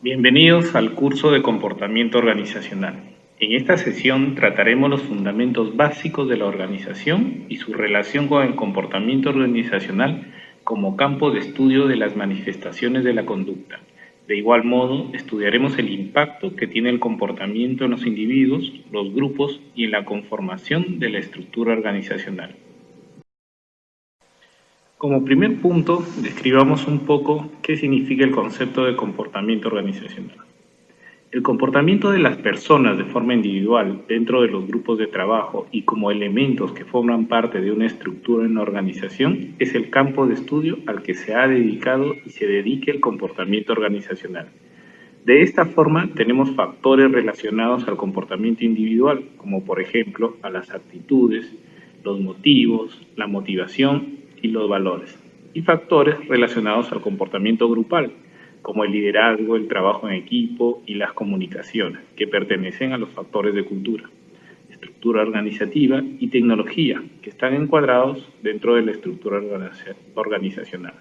Bienvenidos al curso de comportamiento organizacional. En esta sesión trataremos los fundamentos básicos de la organización y su relación con el comportamiento organizacional como campo de estudio de las manifestaciones de la conducta. De igual modo, estudiaremos el impacto que tiene el comportamiento en los individuos, los grupos y en la conformación de la estructura organizacional. Como primer punto, describamos un poco qué significa el concepto de comportamiento organizacional. El comportamiento de las personas de forma individual dentro de los grupos de trabajo y como elementos que forman parte de una estructura en la organización es el campo de estudio al que se ha dedicado y se dedica el comportamiento organizacional. De esta forma tenemos factores relacionados al comportamiento individual, como por ejemplo a las actitudes, los motivos, la motivación y los valores, y factores relacionados al comportamiento grupal, como el liderazgo, el trabajo en equipo y las comunicaciones, que pertenecen a los factores de cultura, estructura organizativa y tecnología, que están encuadrados dentro de la estructura organizacional.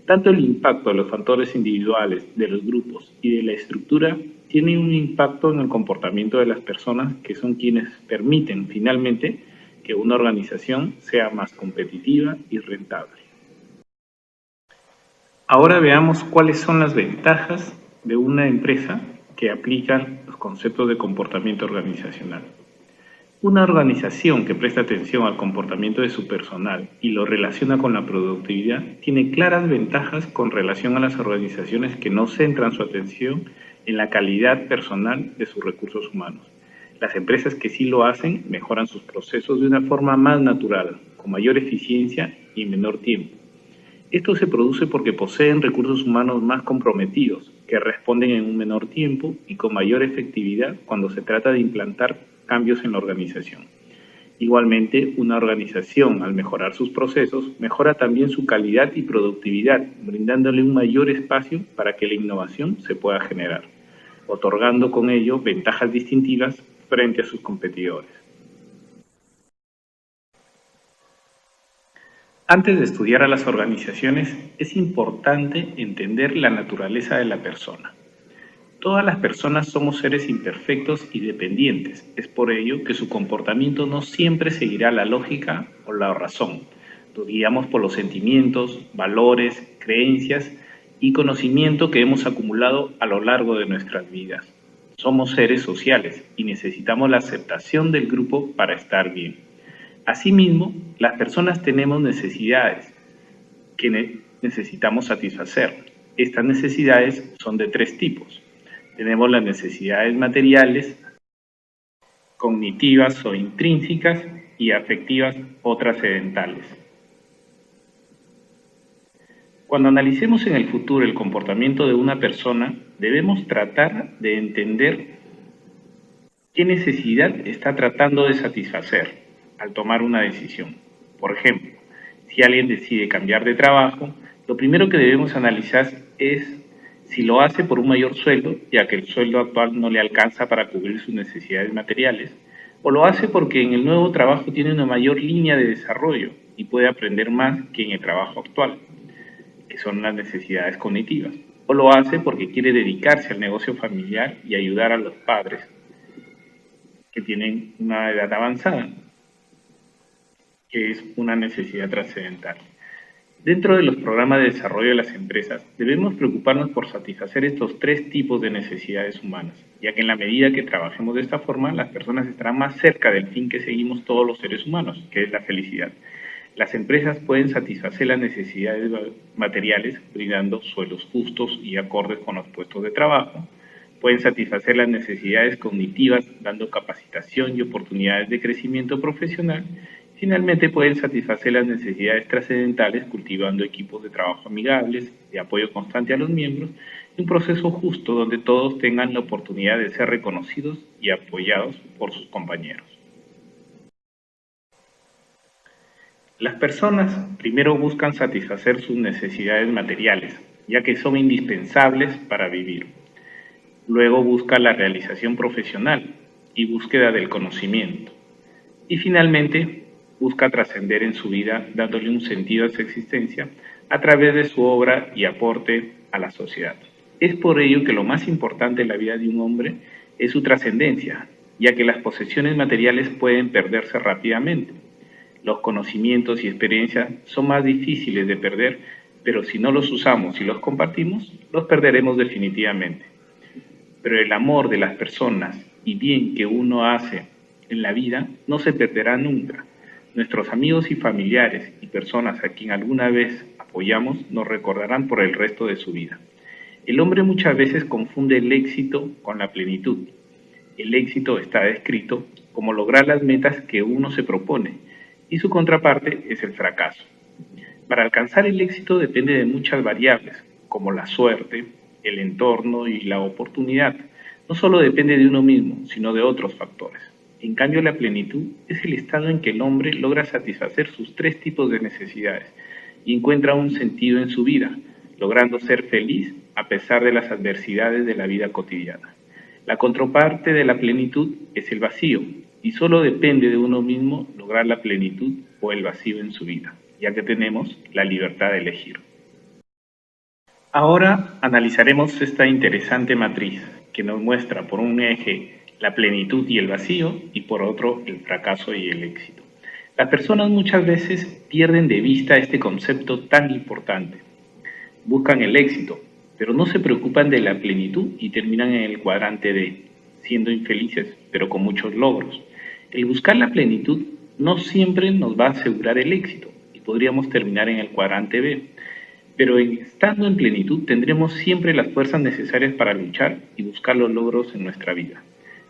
Tanto el impacto de los factores individuales, de los grupos y de la estructura tiene un impacto en el comportamiento de las personas, que son quienes permiten finalmente que una organización sea más competitiva y rentable. Ahora veamos cuáles son las ventajas de una empresa que aplica los conceptos de comportamiento organizacional. Una organización que presta atención al comportamiento de su personal y lo relaciona con la productividad tiene claras ventajas con relación a las organizaciones que no centran su atención en la calidad personal de sus recursos humanos. Las empresas que sí lo hacen mejoran sus procesos de una forma más natural, con mayor eficiencia y menor tiempo. Esto se produce porque poseen recursos humanos más comprometidos, que responden en un menor tiempo y con mayor efectividad cuando se trata de implantar cambios en la organización. Igualmente, una organización, al mejorar sus procesos, mejora también su calidad y productividad, brindándole un mayor espacio para que la innovación se pueda generar, otorgando con ello ventajas distintivas frente a sus competidores. Antes de estudiar a las organizaciones, es importante entender la naturaleza de la persona. Todas las personas somos seres imperfectos y dependientes. Es por ello que su comportamiento no siempre seguirá la lógica o la razón. Lo guiamos por los sentimientos, valores, creencias y conocimiento que hemos acumulado a lo largo de nuestras vidas. Somos seres sociales y necesitamos la aceptación del grupo para estar bien. Asimismo, las personas tenemos necesidades que necesitamos satisfacer. Estas necesidades son de tres tipos. Tenemos las necesidades materiales, cognitivas o intrínsecas y afectivas o trascendentales. Cuando analicemos en el futuro el comportamiento de una persona, debemos tratar de entender qué necesidad está tratando de satisfacer al tomar una decisión. Por ejemplo, si alguien decide cambiar de trabajo, lo primero que debemos analizar es si lo hace por un mayor sueldo, ya que el sueldo actual no le alcanza para cubrir sus necesidades materiales, o lo hace porque en el nuevo trabajo tiene una mayor línea de desarrollo y puede aprender más que en el trabajo actual, que son las necesidades cognitivas, o lo hace porque quiere dedicarse al negocio familiar y ayudar a los padres que tienen una edad avanzada, que es una necesidad trascendental. Dentro de los programas de desarrollo de las empresas, debemos preocuparnos por satisfacer estos tres tipos de necesidades humanas, ya que en la medida que trabajemos de esta forma, las personas estarán más cerca del fin que seguimos todos los seres humanos, que es la felicidad. Las empresas pueden satisfacer las necesidades materiales brindando sueldos justos y acordes con los puestos de trabajo. Pueden satisfacer las necesidades cognitivas dando capacitación y oportunidades de crecimiento profesional. Finalmente, pueden satisfacer las necesidades trascendentales cultivando equipos de trabajo amigables, de apoyo constante a los miembros y un proceso justo donde todos tengan la oportunidad de ser reconocidos y apoyados por sus compañeros. Las personas primero buscan satisfacer sus necesidades materiales, ya que son indispensables para vivir. Luego busca la realización profesional y búsqueda del conocimiento. Y finalmente, busca trascender en su vida dándole un sentido a su existencia a través de su obra y aporte a la sociedad. Es por ello que lo más importante en la vida de un hombre es su trascendencia, ya que las posesiones materiales pueden perderse rápidamente. Los conocimientos y experiencias son más difíciles de perder, pero si no los usamos y los compartimos, los perderemos definitivamente. Pero el amor de las personas y bien que uno hace en la vida no se perderá nunca. Nuestros amigos y familiares y personas a quien alguna vez apoyamos nos recordarán por el resto de su vida. El hombre muchas veces confunde el éxito con la plenitud. El éxito está descrito como lograr las metas que uno se propone y su contraparte es el fracaso. Para alcanzar el éxito depende de muchas variables, como la suerte, el entorno y la oportunidad. No solo depende de uno mismo, sino de otros factores. En cambio, la plenitud es el estado en que el hombre logra satisfacer sus tres tipos de necesidades y encuentra un sentido en su vida, logrando ser feliz a pesar de las adversidades de la vida cotidiana. La contraparte de la plenitud es el vacío, y solo depende de uno mismo lograr la plenitud o el vacío en su vida, ya que tenemos la libertad de elegir. Ahora analizaremos esta interesante matriz que nos muestra por un eje la plenitud y el vacío y por otro el fracaso y el éxito. Las personas muchas veces pierden de vista este concepto tan importante. Buscan el éxito, pero no se preocupan de la plenitud y terminan en el cuadrante D, siendo infelices, pero con muchos logros. El buscar la plenitud no siempre nos va a asegurar el éxito y podríamos terminar en el cuadrante B, pero estando en plenitud tendremos siempre las fuerzas necesarias para luchar y buscar los logros en nuestra vida.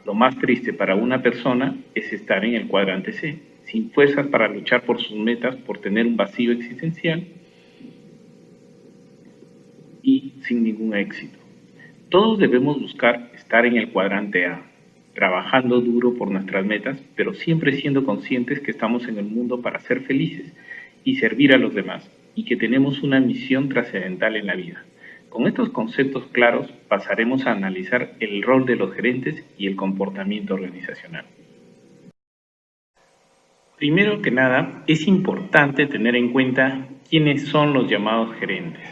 Lo más triste para una persona es estar en el cuadrante C, sin fuerzas para luchar por sus metas, por tener un vacío existencial y sin ningún éxito. Todos debemos buscar estar en el cuadrante A, trabajando duro por nuestras metas, pero siempre siendo conscientes que estamos en el mundo para ser felices y servir a los demás, y que tenemos una misión trascendental en la vida. Con estos conceptos claros pasaremos a analizar el rol de los gerentes y el comportamiento organizacional. Primero que nada, es importante tener en cuenta quiénes son los llamados gerentes.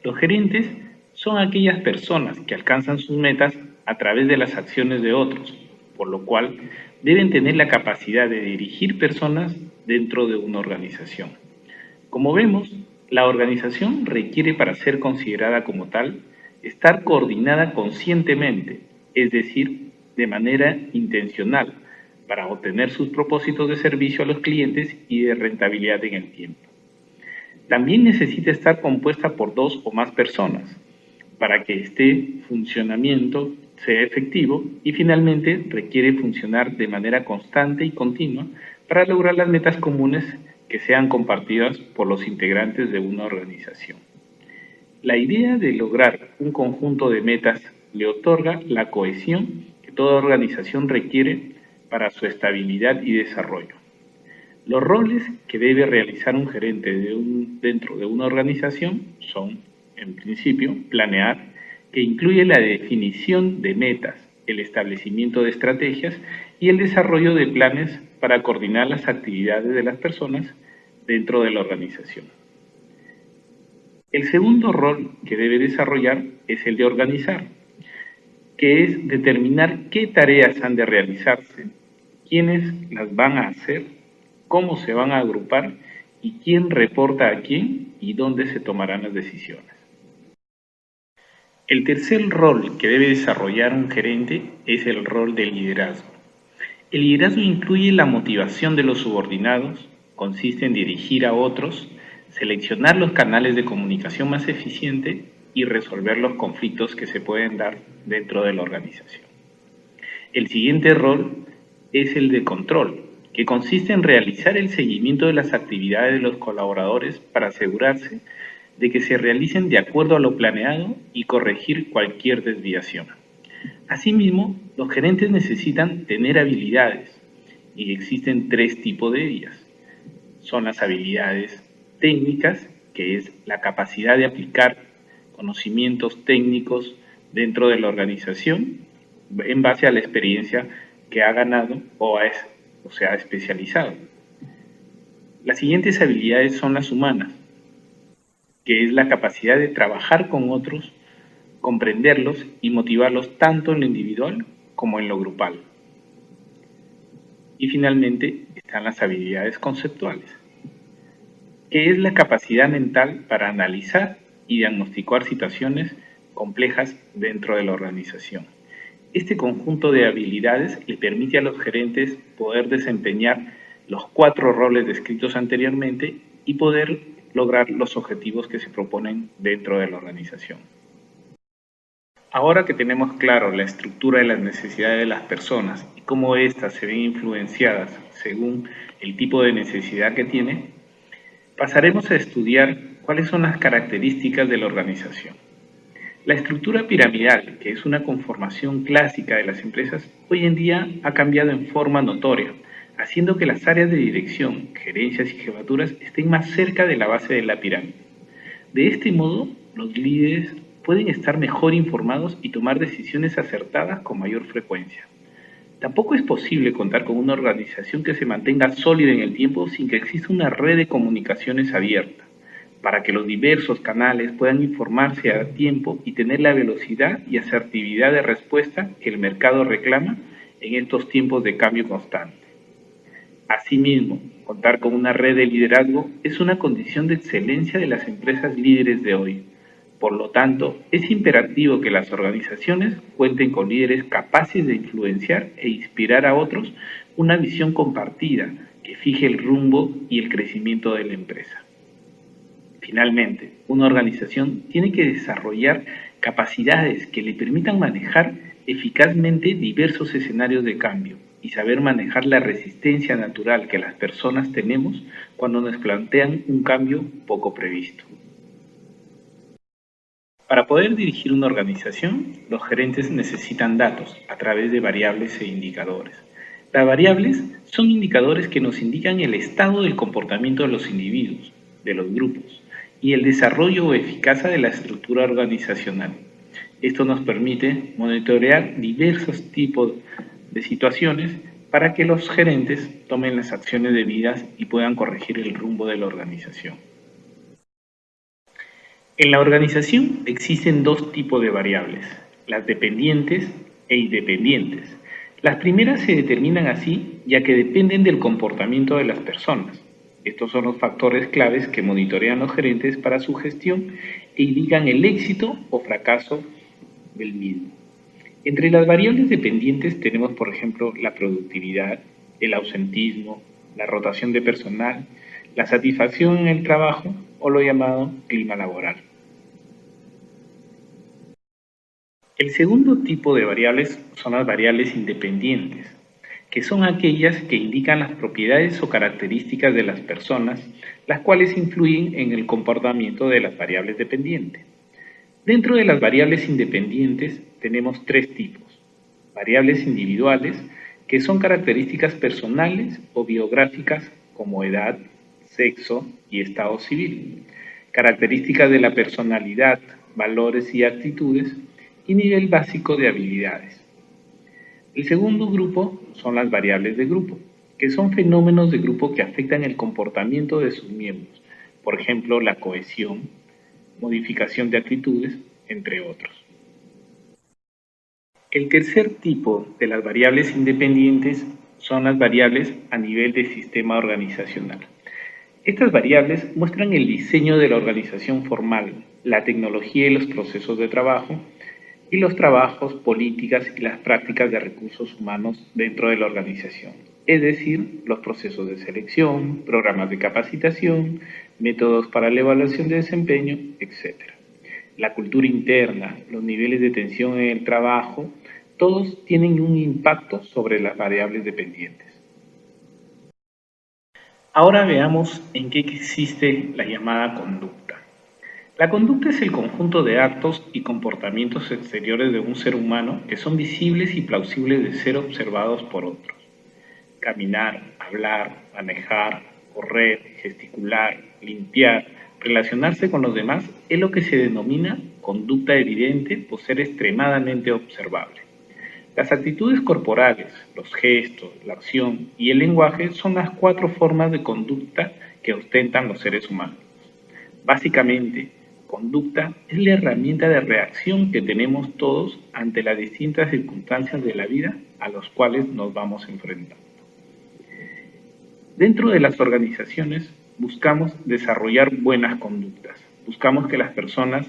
Los gerentes son aquellas personas que alcanzan sus metas a través de las acciones de otros, por lo cual deben tener la capacidad de dirigir personas dentro de una organización. Como vemos, la organización requiere, para ser considerada como tal, estar coordinada conscientemente, es decir, de manera intencional, para obtener sus propósitos de servicio a los clientes y de rentabilidad en el tiempo. También necesita estar compuesta por 2 o más personas, para que este funcionamiento sea efectivo, y finalmente requiere funcionar de manera constante y continua para lograr las metas comunes que sean compartidas por los integrantes de una organización. La idea de lograr un conjunto de metas le otorga la cohesión que toda organización requiere para su estabilidad y desarrollo. Los roles que debe realizar un gerente dentro de una organización son, en principio, planear, que incluye la definición de metas, el establecimiento de estrategias y el desarrollo de planes para coordinar las actividades de las personas dentro de la organización. El segundo rol que debe desarrollar es el de organizar, que es determinar qué tareas han de realizarse, quiénes las van a hacer, cómo se van a agrupar y quién reporta a quién y dónde se tomarán las decisiones. El tercer rol que debe desarrollar un gerente es el rol de liderazgo. El liderazgo incluye la motivación de los subordinados, consiste en dirigir a otros, seleccionar los canales de comunicación más eficientes y resolver los conflictos que se pueden dar dentro de la organización. El siguiente rol es el de control, que consiste en realizar el seguimiento de las actividades de los colaboradores para asegurarse de que se realicen de acuerdo a lo planeado y corregir cualquier desviación. Asimismo, los gerentes necesitan tener habilidades, y existen 3 tipos de ellas. Son las habilidades técnicas, que es la capacidad de aplicar conocimientos técnicos dentro de la organización en base a la experiencia que ha ganado o se ha especializado. Las siguientes habilidades son las humanas, que es la capacidad de trabajar con otros comprenderlos y motivarlos tanto en lo individual como en lo grupal. Y finalmente están las habilidades conceptuales, que es la capacidad mental para analizar y diagnosticar situaciones complejas dentro de la organización. Este conjunto de habilidades le permite a los gerentes poder desempeñar los 4 roles descritos anteriormente y poder lograr los objetivos que se proponen dentro de la organización. Ahora que tenemos claro la estructura de las necesidades de las personas y cómo éstas se ven influenciadas según el tipo de necesidad que tiene, pasaremos a estudiar cuáles son las características de la organización. La estructura piramidal, que es una conformación clásica de las empresas, hoy en día ha cambiado en forma notoria, haciendo que las áreas de dirección, gerencias y jefaturas estén más cerca de la base de la pirámide. De este modo, los líderes pueden estar mejor informados y tomar decisiones acertadas con mayor frecuencia. Tampoco es posible contar con una organización que se mantenga sólida en el tiempo sin que exista una red de comunicaciones abierta, para que los diversos canales puedan informarse a tiempo y tener la velocidad y asertividad de respuesta que el mercado reclama en estos tiempos de cambio constante. Asimismo, contar con una red de liderazgo es una condición de excelencia de las empresas líderes de hoy. Por lo tanto, es imperativo que las organizaciones cuenten con líderes capaces de influenciar e inspirar a otros una visión compartida que fije el rumbo y el crecimiento de la empresa. Finalmente, una organización tiene que desarrollar capacidades que le permitan manejar eficazmente diversos escenarios de cambio y saber manejar la resistencia natural que las personas tenemos cuando nos plantean un cambio poco previsto. Para poder dirigir una organización, los gerentes necesitan datos a través de variables e indicadores. Las variables son indicadores que nos indican el estado del comportamiento de los individuos, de los grupos, y el desarrollo o eficacia de la estructura organizacional. Esto nos permite monitorear diversos tipos de situaciones para que los gerentes tomen las acciones debidas y puedan corregir el rumbo de la organización. En la organización existen 2 tipos de variables, las dependientes e independientes. Las primeras se determinan así ya que dependen del comportamiento de las personas. Estos son los factores claves que monitorean los gerentes para su gestión e indican el éxito o fracaso del mismo. Entre las variables dependientes tenemos, por ejemplo, la productividad, el ausentismo, la rotación de personal, la satisfacción en el trabajo o lo llamado clima laboral. El segundo tipo de variables son las variables independientes, que son aquellas que indican las propiedades o características de las personas, las cuales influyen en el comportamiento de las variables dependientes. Dentro de las variables independientes tenemos 3 tipos. Variables individuales, que son características personales o biográficas como edad, sexo y estado civil. Características de la personalidad, valores y actitudes y nivel básico de habilidades. El segundo grupo son las variables de grupo, que son fenómenos de grupo que afectan el comportamiento de sus miembros, por ejemplo, la cohesión, modificación de actitudes, entre otros. El tercer tipo de las variables independientes son las variables a nivel de sistema organizacional. Estas variables muestran el diseño de la organización formal, la tecnología y los procesos de trabajo, y los trabajos, políticas y las prácticas de recursos humanos dentro de la organización, es decir, los procesos de selección, programas de capacitación, métodos para la evaluación de desempeño, etc. La cultura interna, los niveles de tensión en el trabajo, todos tienen un impacto sobre las variables dependientes. Ahora veamos en qué existe la llamada conducta. La conducta es el conjunto de actos y comportamientos exteriores de un ser humano que son visibles y plausibles de ser observados por otros. Caminar, hablar, manejar, correr, gesticular, limpiar, relacionarse con los demás es lo que se denomina conducta evidente por ser extremadamente observable. Las actitudes corporales, los gestos, la acción y el lenguaje son las 4 formas de conducta que ostentan los seres humanos. Básicamente, conducta es la herramienta de reacción que tenemos todos ante las distintas circunstancias de la vida a las cuales nos vamos enfrentando. Dentro de las organizaciones buscamos desarrollar buenas conductas, buscamos que las personas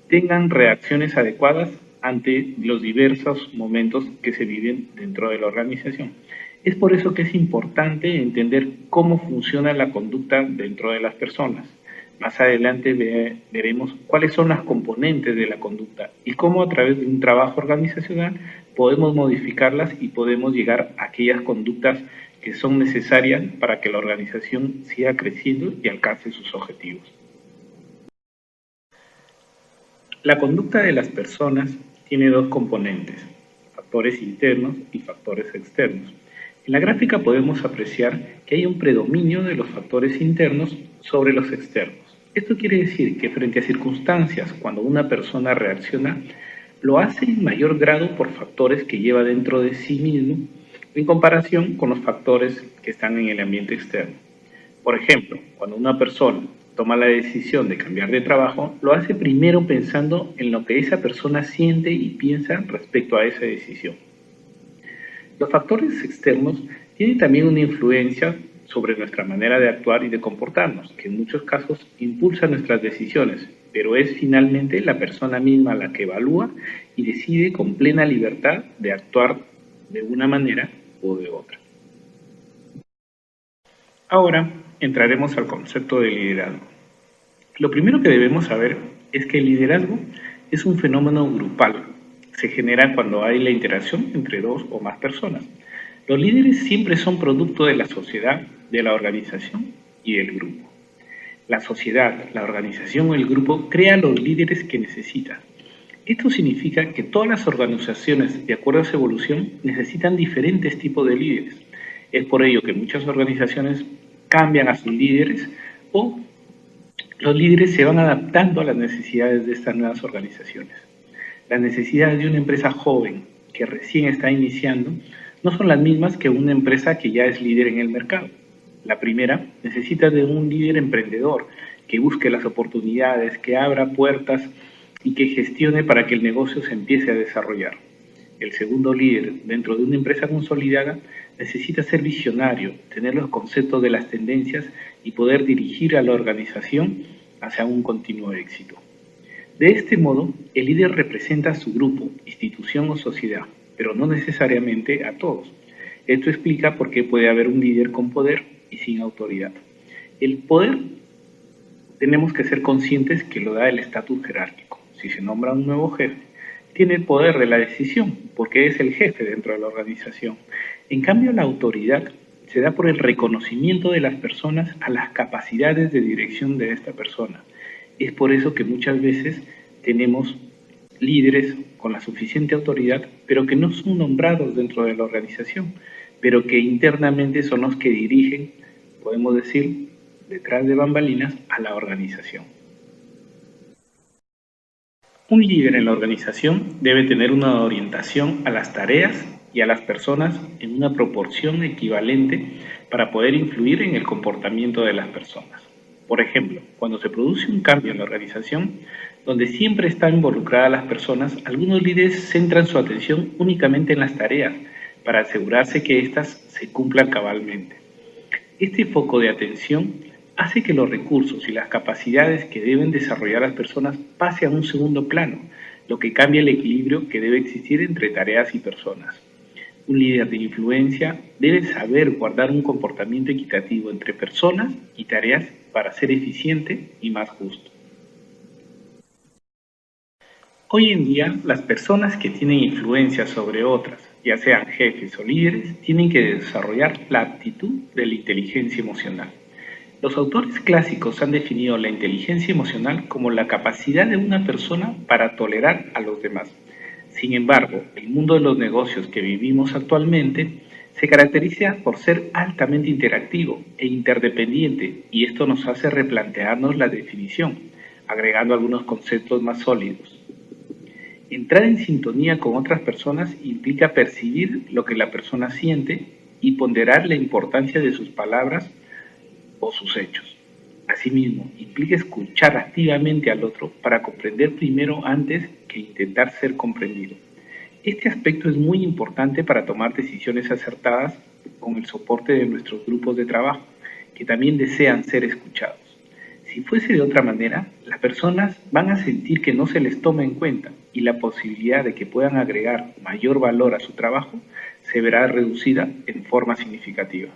tengan reacciones adecuadas ante los diversos momentos que se viven dentro de la organización. Es por eso que es importante entender cómo funciona la conducta dentro de las personas. Más adelante veremos cuáles son las componentes de la conducta y cómo a través de un trabajo organizacional podemos modificarlas y podemos llegar a aquellas conductas que son necesarias para que la organización siga creciendo y alcance sus objetivos. La conducta de las personas tiene dos componentes, factores internos y factores externos. En la gráfica podemos apreciar que hay un predominio de los factores internos sobre los externos. Esto quiere decir que frente a circunstancias, cuando una persona reacciona, lo hace en mayor grado por factores que lleva dentro de sí mismo en comparación con los factores que están en el ambiente externo. Por ejemplo, cuando una persona toma la decisión de cambiar de trabajo, lo hace primero pensando en lo que esa persona siente y piensa respecto a esa decisión. Los factores externos tienen también una influencia sobre nuestra manera de actuar y de comportarnos, que en muchos casos impulsa nuestras decisiones, pero es finalmente la persona misma la que evalúa y decide con plena libertad de actuar de una manera o de otra. Ahora entraremos al concepto de liderazgo. Lo primero que debemos saber es que el liderazgo es un fenómeno grupal. Se genera cuando hay la interacción entre dos o más personas. Los líderes siempre son producto de la sociedad, de la organización y del grupo. La sociedad, la organización o el grupo crea los líderes que necesita. Esto significa que todas las organizaciones, de acuerdo a su evolución, necesitan diferentes tipos de líderes. Es por ello que muchas organizaciones cambian a sus líderes o los líderes se van adaptando a las necesidades de estas nuevas organizaciones. Las necesidades de una empresa joven que recién está iniciando no son las mismas que una empresa que ya es líder en el mercado. La primera necesita de un líder emprendedor que busque las oportunidades, que abra puertas y que gestione para que el negocio se empiece a desarrollar. El segundo líder dentro de una empresa consolidada necesita ser visionario, tener los conceptos de las tendencias y poder dirigir a la organización hacia un continuo éxito. De este modo, el líder representa a su grupo, institución o sociedad, pero no necesariamente a todos. Esto explica por qué puede haber un líder con poder y sin autoridad. El poder tenemos que ser conscientes que lo da el estatus jerárquico. Si se nombra un nuevo jefe, tiene el poder de la decisión, porque es el jefe dentro de la organización. En cambio, la autoridad se da por el reconocimiento de las personas a las capacidades de dirección de esta persona. Es por eso que muchas veces tenemos líderes con la suficiente autoridad, pero que no son nombrados dentro de la organización, pero que internamente son los que dirigen, podemos decir, detrás de bambalinas, a la organización. Un líder en la organización debe tener una orientación a las tareas y a las personas en una proporción equivalente para poder influir en el comportamiento de las personas. Por ejemplo, cuando se produce un cambio en la organización, donde siempre están involucradas las personas, algunos líderes centran su atención únicamente en las tareas para asegurarse que éstas se cumplan cabalmente. Este foco de atención hace que los recursos y las capacidades que deben desarrollar las personas pase a un segundo plano, lo que cambia el equilibrio que debe existir entre tareas y personas. Un líder de influencia debe saber guardar un comportamiento equitativo entre personas y tareas para ser eficiente y más justo. Hoy en día, las personas que tienen influencia sobre otras, ya sean jefes o líderes, tienen que desarrollar la aptitud de la inteligencia emocional. Los autores clásicos han definido la inteligencia emocional como la capacidad de una persona para tolerar a los demás. Sin embargo, el mundo de los negocios que vivimos actualmente se caracteriza por ser altamente interactivo e interdependiente, y esto nos hace replantearnos la definición, agregando algunos conceptos más sólidos. Entrar en sintonía con otras personas implica percibir lo que la persona siente y ponderar la importancia de sus palabras o sus hechos. Asimismo, implica escuchar activamente al otro para comprender primero antes que intentar ser comprendido. Este aspecto es muy importante para tomar decisiones acertadas con el soporte de nuestros grupos de trabajo, que también desean ser escuchados. Si fuese de otra manera, las personas van a sentir que no se les toma en cuenta y la posibilidad de que puedan agregar mayor valor a su trabajo se verá reducida en forma significativa.